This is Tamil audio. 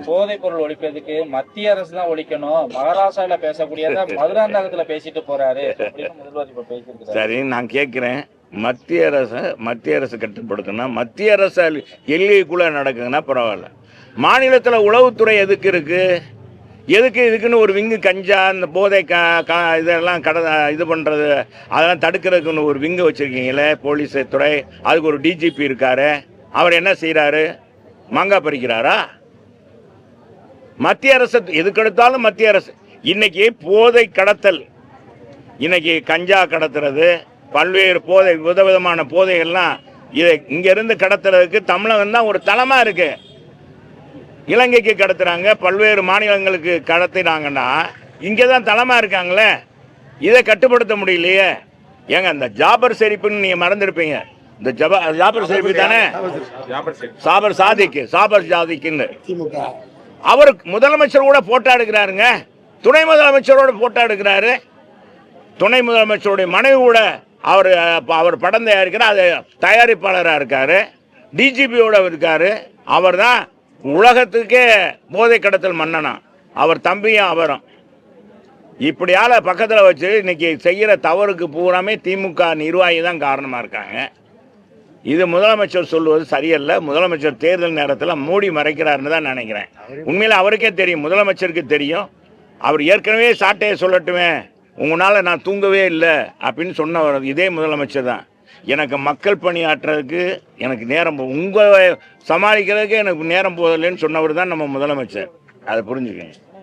போதைப் பொருள் ஒழிப்பதுக்கு மத்திய அரசு தான் ஒழிக்கணும், மகாராஷ்டிரால பேசக்கூடியத மதுராந்தகத்துல பேசிட்டு போறாரு அப்படின்னு முதல்வர் இப்ப பேசியிருக்காரு. சரி, நான் கேட்கிறேன், மத்திய அரசு கட்டுப்படுத்தணும், மத்திய அரசு எல்லைக்குள்ள நடக்குதுன்னா பரவாயில்ல. மாநிலத்தில் உளவுத்துறை எதுக்கு இருக்கு? இதுக்குன்னு ஒரு விங்கு கஞ்சா இந்த போதை இதெல்லாம் இது பண்ணுறது அதெல்லாம் தடுக்கிறதுக்குன்னு ஒரு விங்கு வச்சுருக்கீங்களே போலீஸ் துறை, அதுக்கு ஒரு டிஜிபி இருக்காரு. அவர் என்ன செய்கிறாரு? மாங்காய் பறிக்கிறாரா? மத்திய அரசு எதுக்கெடுத்தாலும் மத்திய அரசு. இன்னைக்கு போதை கடத்தல், இன்னைக்கு கஞ்சா கடத்துறது, பல்வேறு போதை விதவிதமான போதைகள்லாம் இதை இங்கிருந்து கடத்துறதுக்கு தமிழகம் தான் ஒரு தளமா இருக்கு. இலங்கைக்கு கடத்துறாங்க, பல்வேறு மாநிலங்களுக்கு கடத்தினாங்கன்னா இங்கே தான் தளமா இருக்காங்களே. இதை கட்டுப்படுத்த முடியலையே. ஏங்க இந்த ஜாபர் ஷெரீப்னு நீங்க மறந்துருப்பீங்க. இந்த ஜாபர் ஷெரீப் தானே, சாபர் சாதிக்குன்னு அவர் முதலமைச்சர் கூட போட்டோ எடுக்கிறாருங்க. துணை முதலமைச்சரோட போட்டோ எடுக்கிறாரு. துணை முதலமைச்சருடைய மனைவி கூட அவர் படம் தயாரிக்கிறார், அது தயாரிப்பாளராக இருக்காரு. டிஜிபியோட இருக்காரு. அவர் தான் உலகத்துக்கே போதை கடத்தல் மன்னனா. அவர் தம்பியும் அவரும் இப்படியால பக்கத்தில் வச்சு இன்னைக்கு செய்கிற தவறுக்கு பூராமே திமுக நிர்வாகி தான் காரணமாக இருக்காங்க. இது முதலமைச்சர் சொல்லுவது சரியல்ல. முதலமைச்சர் தேர்தல் நேரத்தில் மூடி மறைக்கிறாருன்னு தான் நினைக்கிறேன். உண்மையில் அவருக்கே தெரியும், முதலமைச்சருக்கு தெரியும். அவர் ஏற்கனவே சாட்டையை சொல்லட்டுமே, உங்களால் நான் தூங்கவே இல்லை அப்படின்னு சொன்னவர் இதே முதலமைச்சர் தான். எனக்கு மக்கள் பணியாற்றுறதுக்கு எனக்கு நேரம் உங்களை சமாளிக்கிறதுக்கு எனக்கு நேரம் போதில்லைன்னு சொன்னவர் தான் நம்ம முதலமைச்சர். அதை புரிஞ்சுக்கங்க.